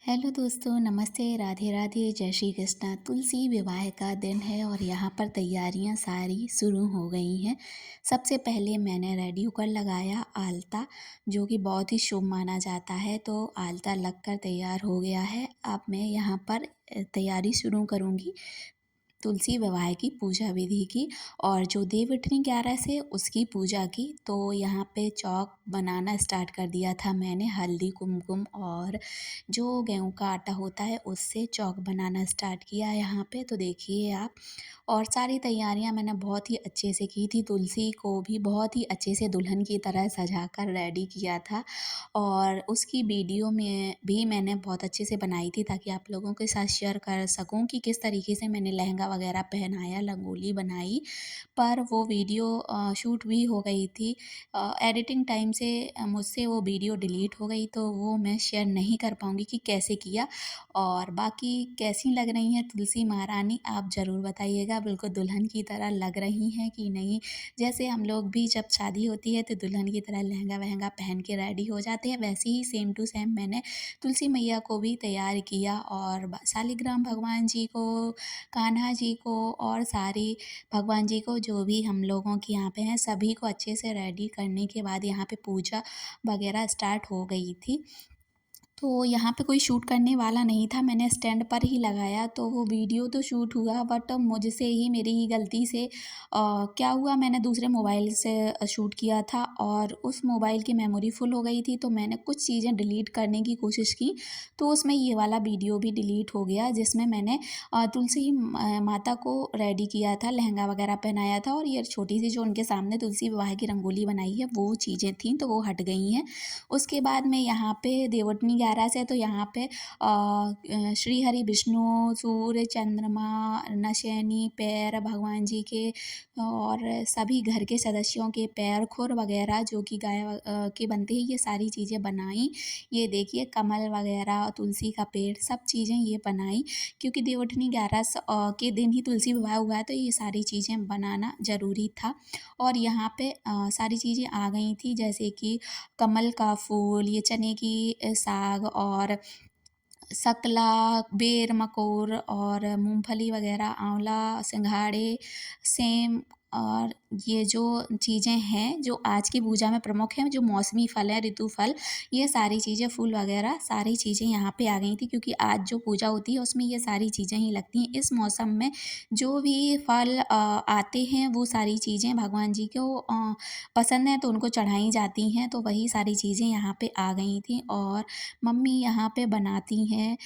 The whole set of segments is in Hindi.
हेलो दोस्तों, नमस्ते, राधे राधे, जय श्री कृष्णा। तुलसी विवाह का दिन है और यहाँ पर तैयारियाँ सारी शुरू हो गई हैं। सबसे पहले मैंने रेडी कुकर लगाया आलता, जो कि बहुत ही शुभ माना जाता है। तो आलता लगकर तैयार हो गया है। अब मैं यहाँ पर तैयारी शुरू करूँगी तुलसी विवाह की पूजा विधि की, और जो देवउठनी 11 से उसकी पूजा की। तो यहाँ पे चौक बनाना स्टार्ट कर दिया था मैंने, हल्दी कुमकुम और जो गेहूं का आटा होता है उससे चौक बनाना स्टार्ट किया यहाँ पे। तो देखिए आप, और सारी तैयारियां मैंने बहुत ही अच्छे से की थी। तुलसी को भी बहुत ही अच्छे से दुल्हन की तरह सजा कर रेडी किया था, और उसकी वीडियो में भी मैंने बहुत अच्छे से बनाई थी ताकि आप लोगों के साथ शेयर कर सकूं कि किस तरीके से मैंने लहंगा वगैरह पहनाया, रंगोली बनाई। पर वो वीडियो शूट भी हो गई थी। एडिटिंग टाइम से मुझसे वो वीडियो डिलीट हो गई, तो वो मैं शेयर नहीं कर पाऊँगी कि कैसे किया। और बाकी कैसी लग रही हैं तुलसी महारानी, आप ज़रूर बताइएगा। बिल्कुल दुल्हन की तरह लग रही हैं कि नहीं? जैसे हम लोग भी जब शादी होती है तो दुल्हन की तरह लहंगा-वहंगा पहन के रेडी हो जाते हैं, वैसे ही सेम टू सेम मैंने तुलसी मैया को भी तैयार किया, और शालिग्राम भगवान जी को, कान्हा जी को और सारी भगवान जी को, जो भी हम लोगों के यहाँ पे हैं, सभी को अच्छे से रेडी करने के बाद यहाँ पे पूजा वगैरह स्टार्ट हो गई थी। तो यहाँ पे कोई शूट करने वाला नहीं था, मैंने स्टैंड पर ही लगाया। तो वो वीडियो तो शूट हुआ, बट मुझसे ही, मेरी ही गलती से क्या हुआ, मैंने दूसरे मोबाइल से शूट किया था और उस मोबाइल की मेमोरी फुल हो गई थी। तो मैंने कुछ चीज़ें डिलीट करने की कोशिश की, तो उसमें ये वाला वीडियो भी डिलीट हो गया, जिसमें मैंने तुलसी माता को रेडी किया था, लहंगा वगैरह पहनाया था, और ये छोटी सी जो उनके सामने तुलसी विवाह की रंगोली बनाई है वो चीज़ें थीं, तो वो हट गई हैं। उसके बाद मैं यहाँ पे देवउठनी 11 से, तो यहाँ पे श्री हरि विष्णु, सूर्य, चंद्रमा, नशैनी पैर भगवान जी के, और सभी घर के सदस्यों के पैर, खुर वगैरह जो कि गाय के बनते हैं, ये सारी चीज़ें बनाई। ये देखिए कमल वगैरह, तुलसी का पेड़, सब चीज़ें ये बनाई, क्योंकि देवउठनी 11 के दिन ही तुलसी विवाह हुआ है, तो ये सारी चीज़ें बनाना ज़रूरी था। और यहाँ पे सारी चीज़ें आ गई थी, जैसे कि कमल का फूल, ये चने की साग, और शकला, बेर, मकोर, और मूँगफली वगैरह, आँवला, सिंघाड़े, सेम, और ये जो चीज़ें हैं जो आज की पूजा में प्रमुख हैं, जो मौसमी फल है, ऋतु फल, ये सारी चीज़ें, फूल वगैरह सारी चीज़ें यहाँ पे आ गई थी, क्योंकि आज जो पूजा होती है उसमें ये सारी चीज़ें ही लगती हैं। इस मौसम में जो भी फल आते हैं वो सारी चीज़ें भगवान जी को पसंद हैं, तो उनको चढ़ाई जाती हैं। तो वही सारी चीज़ें यहाँ पे आ गई थी, और मम्मी यहाँ पे बनाती हैं,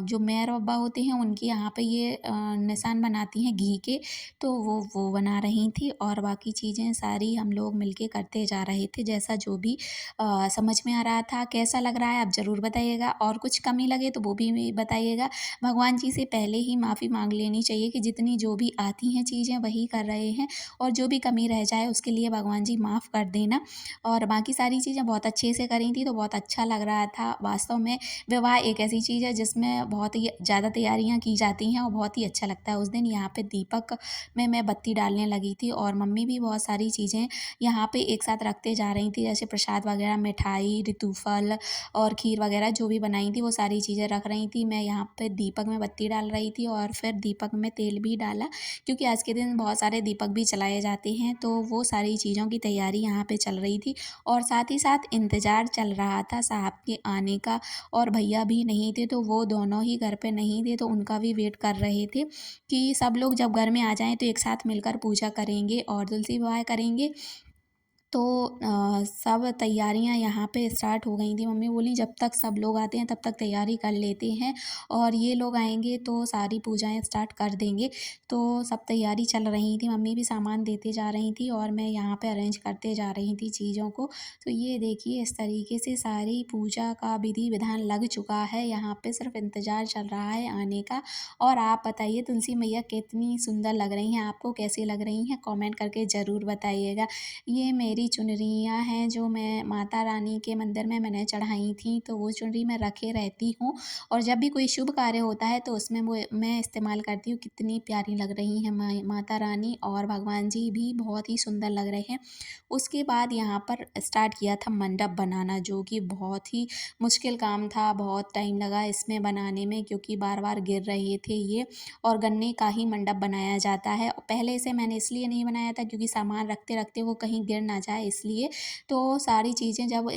जो मेहर अब्बा होते हैं उनके यहाँ पे ये निशान बनाती हैं घी के, तो वो बना रही थी, और बाकी चीज़ें सारी हम लोग मिलके करते जा रहे थे, जैसा जो भी समझ में आ रहा था। कैसा लग रहा है आप ज़रूर बताइएगा, और कुछ कमी लगे तो वो भी बताइएगा। भगवान जी से पहले ही माफ़ी मांग लेनी चाहिए कि जितनी जो भी आती हैं चीज़ें वही कर रहे हैं, और जो भी कमी रह जाए उसके लिए भगवान जी माफ़ कर देना। और बाकी सारी चीज़ें बहुत अच्छे से करी थी, तो बहुत अच्छा लग रहा था। वास्तव में विवाह एक ऐसी चीज़ है जिसमें बहुत ही ज़्यादा तैयारियाँ की जाती हैं, और बहुत ही अच्छा लगता है। उस दिन यहाँ पे दीपक में मैं बत्ती डालने लगी थी, और मम्मी भी बहुत सारी चीज़ें यहाँ पे एक साथ रखते जा रही थी, जैसे प्रसाद वगैरह, मिठाई, ऋतुफल और खीर वगैरह जो भी बनाई थी वो सारी चीज़ें रख रही थी। मैं यहाँ पे दीपक में बत्ती डाल रही थी, और फिर दीपक में तेल भी डाला, क्योंकि आज के दिन बहुत सारे दीपक भी जलाए जाते हैं। तो वो सारी चीज़ों की तैयारी यहाँ पे चल रही थी, और साथ ही साथ इंतज़ार चल रहा था साहब के आने का। और भैया भी नहीं थे, तो वो दोनों ही घर पे नहीं थे, तो उनका भी वेट कर रहे थे कि सब लोग जब घर में आ जाएँ तो एक साथ मिलकर पूजा करेंगे और तुलसी विवाह करेंगे। तो सब तैयारियाँ यहाँ पे स्टार्ट हो गई थी। मम्मी बोली जब तक सब लोग आते हैं तब तक तैयारी कर लेते हैं, और ये लोग आएँगे तो सारी पूजाएँ स्टार्ट कर देंगे। तो सब तैयारी चल रही थी, मम्मी भी सामान देते जा रही थी, और मैं यहाँ पे अरेंज करते जा रही थी चीज़ों को। तो ये देखिए इस तरीके से सारी पूजा का विधि-विधान लग चुका है, यहाँ पे सिर्फ़ इंतज़ार चल रहा है आने का। और आप बताइए तुलसी मैया कितनी सुंदर लग रही हैं, आपको कैसी लग रही हैं? कमेंट करके ज़रूर बताइएगा। ये मेरी मेरी चुनरियाँ हैं जो मैं माता रानी के मंदिर में मैंने चढ़ाई थी, तो वो चुनरी मैं रखे रहती हूँ और जब भी कोई शुभ कार्य होता है तो उसमें वो मैं इस्तेमाल करती हूँ। कितनी प्यारी लग रही हैं माता रानी और भगवान जी भी बहुत ही सुंदर लग रहे हैं। उसके बाद यहाँ पर स्टार्ट किया था मंडप बनाना, जो कि बहुत ही मुश्किल काम था, बहुत टाइम लगा इसमें बनाने में क्योंकि बार-बार गिर रहे थे ये और गन्ने का ही मंडप बनाया जाता है। पहले इसे मैंने इसलिए नहीं बनाया था क्योंकि सामान रखते-रखते वो कहीं गिर ना जाए इसलिए। तो सारी चीज़ें जब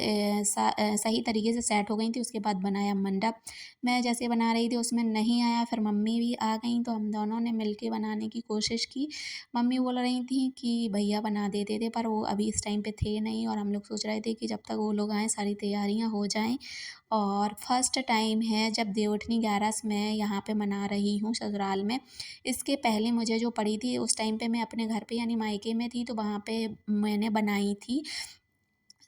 सही तरीके से सेट हो गई थी उसके बाद बनाया मंडप। मैं जैसे बना रही थी उसमें नहीं आया, फिर मम्मी भी आ गईं तो हम दोनों ने मिल के बनाने की कोशिश की। मम्मी बोल रही थी कि भैया बना देते थे पर वो अभी इस टाइम पे थे नहीं और हम लोग सोच रहे थे कि जब तक वो लोग आएँ सारी तैयारियाँ हो जाएँ। और फर्स्ट टाइम है जब देवउठनी ग्यारस मैं यहाँ पे मना रही हूँ ससुराल में। इसके पहले मुझे जो पड़ी थी उस टाइम पे मैं अपने घर पे यानी मायके में थी तो वहाँ पे मैंने बनाई थी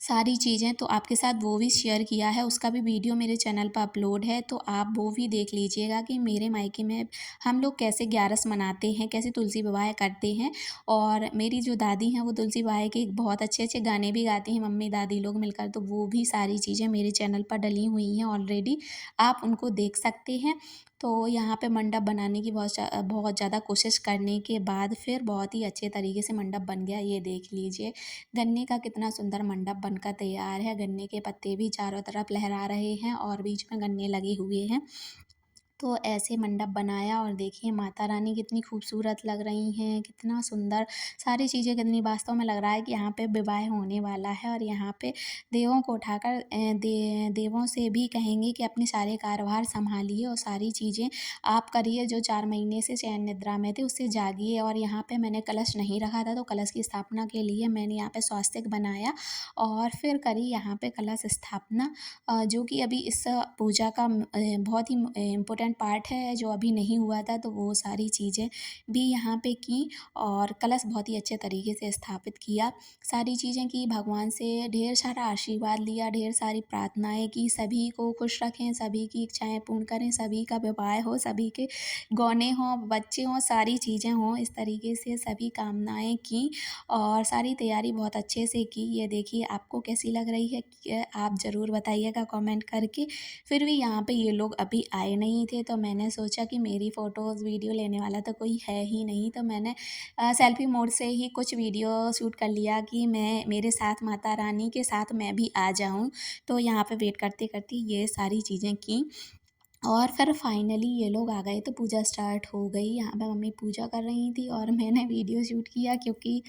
सारी चीज़ें, तो आपके साथ वो भी शेयर किया है, उसका भी वीडियो मेरे चैनल पर अपलोड है, तो आप वो भी देख लीजिएगा कि मेरे मायके में हम लोग कैसे ग्यारस मनाते हैं, कैसे तुलसी विवाह करते हैं। और मेरी जो दादी हैं वो तुलसी विवाह के बहुत अच्छे-अच्छे गाने भी गाती हैं, मम्मी-दादी लोग मिलकर, तो वो भी सारी चीज़ें मेरे चैनल पर डली हुई हैं ऑलरेडी, आप उनको देख सकते हैं। तो यहाँ पे मंडप बनाने की बहुत ज़्यादा कोशिश करने के बाद फिर बहुत ही अच्छे तरीके से मंडप बन गया, ये देख लीजिए। गन्ने का कितना सुंदर मंडप बनकर तैयार है। गन्ने के पत्ते भी चारों तरफ लहरा रहे हैं और बीच में गन्ने लगे हुए हैं। तो ऐसे मंडप बनाया और देखिए माता रानी कितनी खूबसूरत लग रही हैं, कितना सुंदर सारी चीज़ें कितनी वास्तव में लग रहा है कि यहाँ पे विवाह होने वाला है और यहाँ पे देवों को उठाकर देवों से भी कहेंगे कि अपने सारे कार्यभार सँभालिए और सारी चीज़ें आप करिए जो 4 महीने से शयन निद्रा में थे उससे जागिए। और यहाँ पे मैंने कलश नहीं रखा था तो कलश की स्थापना के लिए मैंने यहाँ पे स्वस्तिक बनाया और फिर करी यहाँ पे कलश स्थापना जो कि अभी इस पूजा का बहुत ही इम्पोर्टेंट पार्ट है जो अभी नहीं हुआ था, तो वो सारी चीज़ें भी यहाँ पे की और कलश बहुत ही अच्छे तरीके से स्थापित किया। सारी चीज़ें की, भगवान से ढेर सारा आशीर्वाद लिया, ढेर सारी प्रार्थनाएँ की, सभी को खुश रखें, सभी की इच्छाएँ पूर्ण करें, सभी का विवाह हो, सभी के गौने हों, बच्चे हों, सारी चीज़ें हों, इस तरीके से सभी कामनाएँ की और सारी तैयारी बहुत अच्छे से की। ये देखिए आपको कैसी लग रही है आप ज़रूर बताइएगा कमेंट करके। फिर भी यहाँ पे ये लोग अभी आए नहीं थे तो मैंने सोचा कि मेरी फ़ोटोज़ वीडियो लेने वाला तो कोई है ही नहीं, तो मैंने सेल्फ़ी मोड से ही कुछ वीडियो शूट कर लिया कि मैं मेरे साथ माता रानी के साथ मैं भी आ जाऊँ। तो यहाँ पे वेट करते-करते ये सारी चीज़ें की और फिर फाइनली ये लोग आ गए तो पूजा स्टार्ट हो गई। यहाँ पे मम्मी पूजा कर रही थी और मैंने वीडियो शूट किया क्योंकि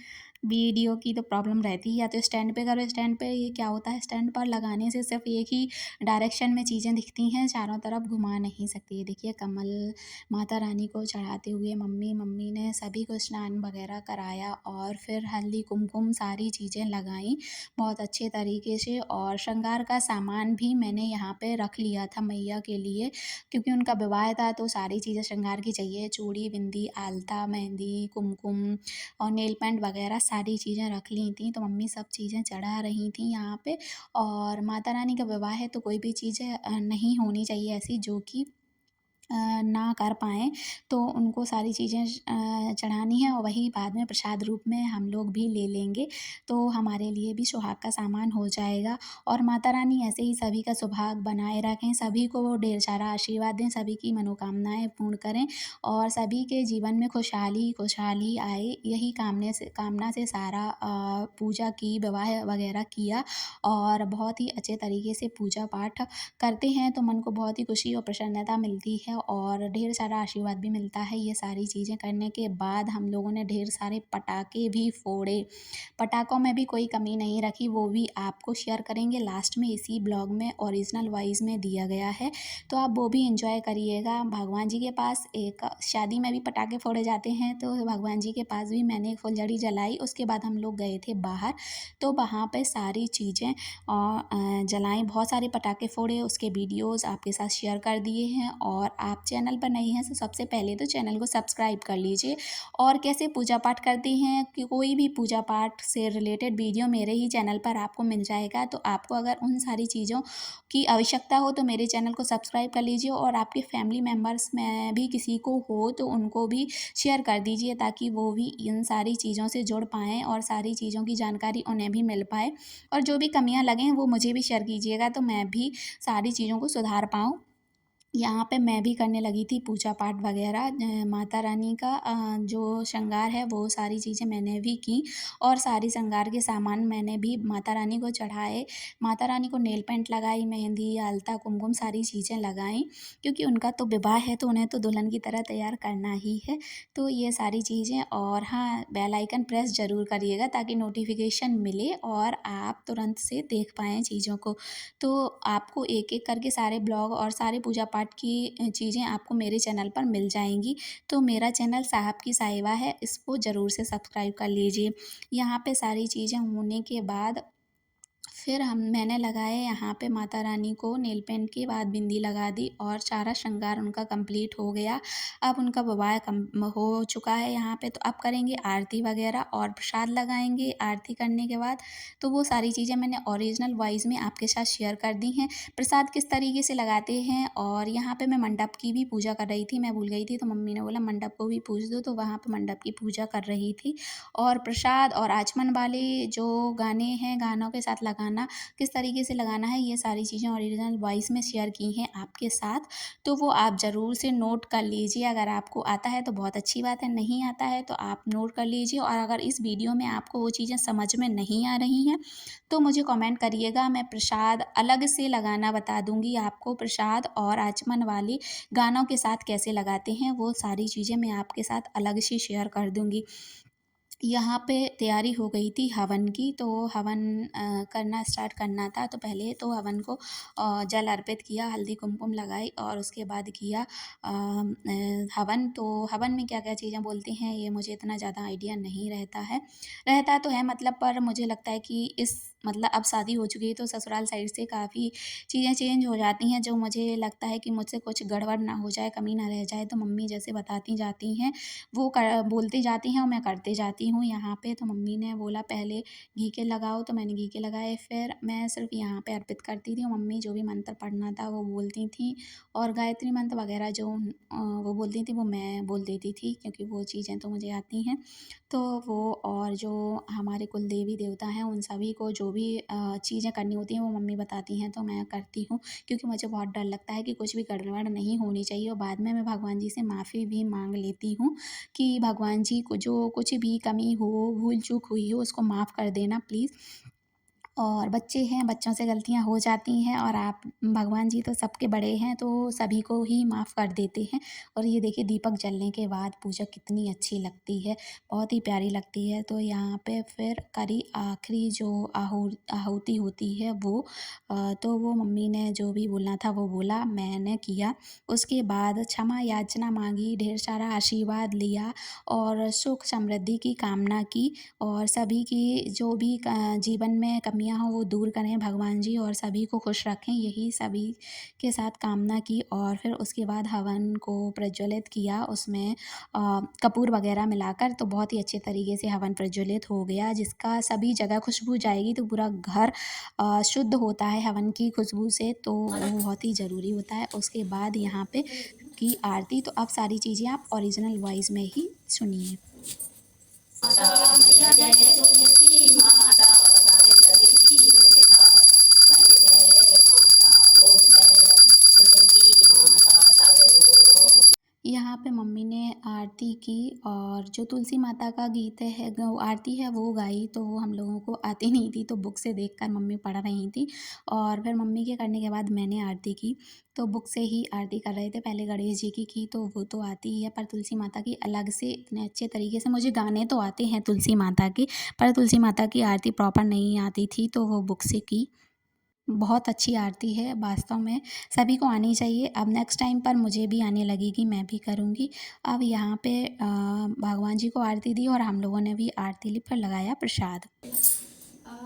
वीडियो की तो प्रॉब्लम रहती है, या तो स्टैंड पे करो। स्टैंड पे ये क्या होता है, स्टैंड पर लगाने से सिर्फ एक ही डायरेक्शन में चीज़ें दिखती हैं, चारों तरफ घुमा नहीं सकती। ये देखिए कमल माता रानी को चढ़ाते हुए मम्मी ने सभी को स्नान वगैरह कराया और फिर हल्दी कुमकुम सारी चीज़ें लगाई बहुत अच्छे तरीके से। और श्रृंगार का सामान भी मैंने यहाँ पे रख लिया था मैया के लिए क्योंकि उनका विवाह था तो सारी चीज़ें श्रृंगार की चाहिए, चूड़ी, बिंदी, आलता, मेहंदी, कुमकुम और नेल पेंट वगैरह सारी चीज़ें रख ली थी। तो मम्मी सब चीज़ें चढ़ा रही थी यहाँ पे। और माता रानी का विवाह है तो कोई भी चीज़ें नहीं होनी चाहिए ऐसी जो कि ना कर पाएँ, तो उनको सारी चीज़ें चढ़ानी है और वही बाद में प्रसाद रूप में हम लोग भी ले लेंगे, तो हमारे लिए भी सुहाग का सामान हो जाएगा। और माता रानी ऐसे ही सभी का सौभाग्य बनाए रखें, सभी को वो ढेर सारा आशीर्वाद दें, सभी की मनोकामनाएँ पूर्ण करें और सभी के जीवन में खुशहाली खुशहाली आए, यही कामना से सारा पूजा की, विवाह वगैरह किया और बहुत ही अच्छे तरीके से पूजा पाठ करते हैं तो मन को बहुत ही खुशी और प्रसन्नता मिलती है और ढेर सारा आशीर्वाद भी मिलता है। ये सारी चीज़ें करने के बाद हम लोगों ने ढेर सारे पटाखे भी फोड़े। पटाखों में भी कोई कमी नहीं रखी, वो भी आपको शेयर करेंगे लास्ट में इसी ब्लॉग में ओरिजिनल वॉइस में दिया गया है, तो आप वो भी एंजॉय करिएगा। भगवान जी के पास एक शादी में भी पटाखे फोड़े जाते हैं तो भगवान जी के पास भी मैंने एक फुलझड़ी जलाई। उसके बाद हम लोग गए थे बाहर, तो वहाँ पे सारी चीज़ें जलाएँ, बहुत सारे पटाखे फोड़े, उसके वीडियोज़ आपके साथ शेयर कर दिए हैं और आप चैनल पर नए हैं तो सबसे पहले तो चैनल को सब्सक्राइब कर लीजिए। और कैसे पूजा पाठ करते हैं कि कोई भी पूजा पाठ से रिलेटेड वीडियो मेरे ही चैनल पर आपको मिल जाएगा। तो आपको अगर उन सारी चीज़ों की आवश्यकता हो तो मेरे चैनल को सब्सक्राइब कर लीजिए, और आपके फैमिली मेम्बर्स में भी किसी को हो तो उनको भी शेयर कर दीजिए, ताकि वो भी इन सारी चीज़ों से जुड़ पाएँ और सारी चीज़ों की जानकारी उन्हें भी मिल पाए। और जो भी कमियाँ लगें वो मुझे भी शेयर कीजिएगा, तो मैं भी सारी चीज़ों को सुधार पाऊँ। यहाँ पे मैं भी करने लगी थी पूजा पाठ वगैरह, माता रानी का जो श्रृंगार है वो सारी चीज़ें मैंने भी की, और सारी श्रृंगार के सामान मैंने भी माता रानी को चढ़ाए। माता रानी को नेल पेंट लगाई, मेहंदी, आलता, कुमकुम सारी चीज़ें लगाईं, क्योंकि उनका तो विवाह है तो उन्हें तो दुल्हन की तरह तैयार करना ही है। तो ये सारी चीज़ें, और हाँ, बेल आइकन प्रेस ज़रूर करिएगा ताकि नोटिफिकेशन मिले और आप तुरंत से देख पाएँ चीज़ों को। तो आपको एक-एक करके सारे ब्लॉग और सारे पूजा पाठ की चीज़ें आपको मेरे चैनल पर मिल जाएँगी। तो मेरा चैनल साहब की साहिबा है, इसको ज़रूर से सब्सक्राइब कर लीजिए। यहाँ पे सारी चीज़ें होने के बाद फिर मैंने लगाए यहाँ पे माता रानी को नेल पेंट के बाद बिंदी लगा दी, और सारा श्रृंगार उनका कंप्लीट हो गया। अब उनका विवाह हो चुका है यहाँ पे, तो अब करेंगे आरती वगैरह और प्रसाद लगाएंगे आरती करने के बाद। तो वो सारी चीज़ें मैंने ओरिजिनल वॉइस में आपके साथ शेयर कर दी हैं। प्रसाद किस तरीके से लगाते हैं, और यहाँ पे मैं मंडप की भी पूजा कर रही थी, मैं भूल गई थी तो मम्मी ने बोला मंडप को भी पूज दो, तो वहाँ पे मंडप की पूजा कर रही थी। और प्रसाद और आचमन वाले जो गाने हैं, गानों के साथ लगाना, किस तरीके से लगाना है, ये सारी चीज़ें ओरिजिनल वॉइस में शेयर की हैं आपके साथ। तो वो आप ज़रूर से नोट कर लीजिए। अगर आपको आता है तो बहुत अच्छी बात है, नहीं आता है तो आप नोट कर लीजिए। और अगर इस वीडियो में आपको वो चीज़ें समझ में नहीं आ रही हैं तो मुझे कमेंट करिएगा, मैं प्रसाद अलग से लगाना बता दूँगी आपको। प्रसाद और आचमन वाले गानों के साथ कैसे लगाते हैं वो सारी चीज़ें मैं आपके साथ अलग से शेयर कर दूँगी। यहाँ पे तैयारी हो गई थी हवन की, तो हवन करना स्टार्ट करना था। तो पहले तो हवन को जल अर्पित किया, हल्दी कुमकुम लगाई, और उसके बाद किया हवन। तो हवन में क्या क्या चीज़ें बोलते हैं ये मुझे इतना ज़्यादा आइडिया नहीं रहता है, रहता तो है मतलब, पर मुझे लगता है कि इस मतलब अब शादी हो चुकी है तो ससुराल साइड से काफ़ी चीज़ें चेंज हो जाती हैं, जो मुझे लगता है कि मुझसे कुछ गड़बड़ ना हो जाए, कमी ना रह जाए, तो मम्मी जैसे बताती जाती हैं वो बोलती जाती हैं और मैं करती जाती हूँ यहाँ पे। तो मम्मी ने बोला पहले घी के लगाओ, तो मैंने घी के लगाए, फिर मैं सिर्फ यहाँ पे अर्पित करती थी, और मम्मी जो भी मंत्र पढ़ना था वो बोलती थी, और गायत्री मंत्र वगैरह जो वो बोलती थी वो मैं बोल देती थी, क्योंकि वो चीज़ें तो मुझे आती हैं। तो वो, और जो हमारे कुल देवी देवता हैं उन सभी को जो भी चीज़ें करनी होती हैं वो मम्मी बताती हैं, तो मैं करती हूँ, क्योंकि मुझे बहुत डर लगता है कि कुछ भी गड़बड़ नहीं होनी चाहिए। और बाद में मैं भगवान जी से माफ़ी भी मांग लेती हूँ कि भगवान जी को जो कुछ भी कमी हो, भूल चूक हुई हो, उसको माफ़ कर देना प्लीज़। और बच्चे हैं, बच्चों से गलतियाँ हो जाती हैं, और आप भगवान जी तो सबके बड़े हैं, तो सभी को ही माफ़ कर देते हैं। और ये देखिए दीपक जलने के बाद पूजा कितनी अच्छी लगती है, बहुत ही प्यारी लगती है। तो यहाँ पे फिर करी आखिरी जो आहुति होती है वो, तो वो मम्मी ने जो भी बोलना था वो बोला, मैंने किया। उसके बाद क्षमा याचना माँगी, ढेर सारा आशीर्वाद लिया, और सुख समृद्धि की कामना की, और सभी की जो भी जीवन में कमियां हो वो दूर करें भगवान जी, और सभी को खुश रखें, यही सभी के साथ कामना की। और फिर उसके बाद हवन को प्रज्वलित किया, उसमें कपूर वगैरह मिलाकर, तो बहुत ही अच्छे तरीके से हवन प्रज्वलित हो गया, जिसका सभी जगह खुशबू जाएगी तो पूरा घर शुद्ध होता है हवन की खुशबू से, तो वो बहुत ही ज़रूरी होता है। उसके बाद यहाँ पे की आरती, तो अब सारी चीज़ें आप ओरिजिनल वॉइस में ही सुनिए। यहाँ पे मम्मी ने आरती की, और जो तुलसी माता का गीत है आरती है वो गाई, तो वो हम लोगों को आती नहीं थी, तो बुक से देखकर मम्मी पढ़ रही थी, और फिर मम्मी के करने के बाद मैंने आरती की। तो बुक से ही आरती कर रहे थे, पहले गणेश जी की तो वो तो आती ही है, पर तुलसी माता की अलग से इतने अच्छे तरीके से, मुझे गाने तो आते हैं तुलसी माता के, पर तुलसी माता की आरती प्रॉपर नहीं आती थी, तो वो बुक से की। बहुत अच्छी आरती है वास्तव में, सभी को आनी चाहिए। अब नेक्स्ट टाइम पर मुझे भी आने लगेगी, मैं भी करूँगी। अब यहाँ पे भगवान जी को आरती दी, और हम लोगों ने भी आरती ली, फिर लगाया प्रसाद। आ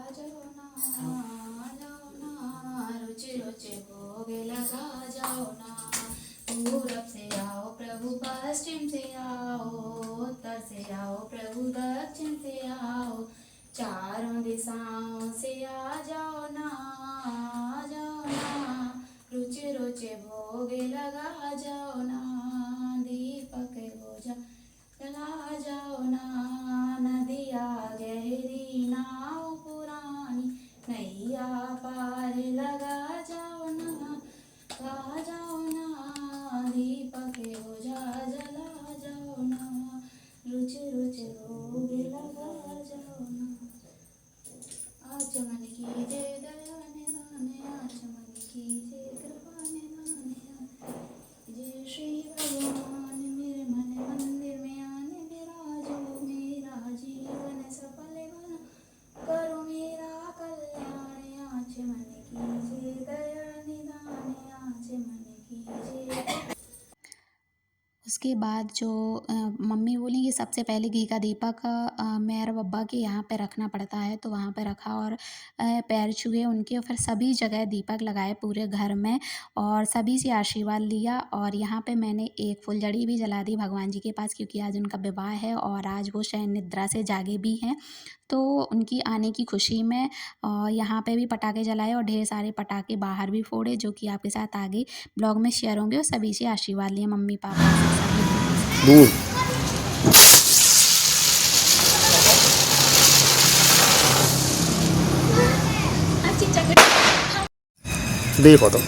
जाओ ना, आ जाओ ना, रुचि रुचि भोग लगा जाओ ना, पूरब से लगा जाओ ना, दीपक बुझा जला जाओ ना, नदिया गहरी नाव पुरानी, नैया पार लगा जाओ ना, गा जाओ ना, दीपक बुझा जला जाओ ना, रुच रुच रोग लगा जाओ ना। आचमन कीजिए दया निधान, आचमन कीजिए कृपा निधान, जय श्री भगवान मेरे मन मंदिर में आने विराजो, मेरा जीवन सफल बना करो मेरा कल्याण, आचमन कीजिए दया निधान, आचमन कीजिए। उसके बाद जो मम्मी बोली कि सबसे पहले घी का दीपक मेहर बब्बा के यहाँ पे रखना पड़ता है, तो वहाँ पे रखा और पैर छुए उनके, और फिर सभी जगह दीपक लगाए पूरे घर में और सभी से आशीर्वाद लिया। और यहाँ पे मैंने एक फुलझड़ी भी जला दी भगवान जी के पास, क्योंकि आज उनका विवाह है और आज वो शयन निद्रा से जागे भी हैं, तो उनकी आने की खुशी में यहाँ पे भी पटाखे जलाए और ढेर सारे पटाखे बाहर भी फोड़े, जो कि आपके साथ आगे ब्लॉग में शेयर होंगे। और सभी से आशीर्वाद लिए मम्मी पापा से, सभी लोगों से। देखो तो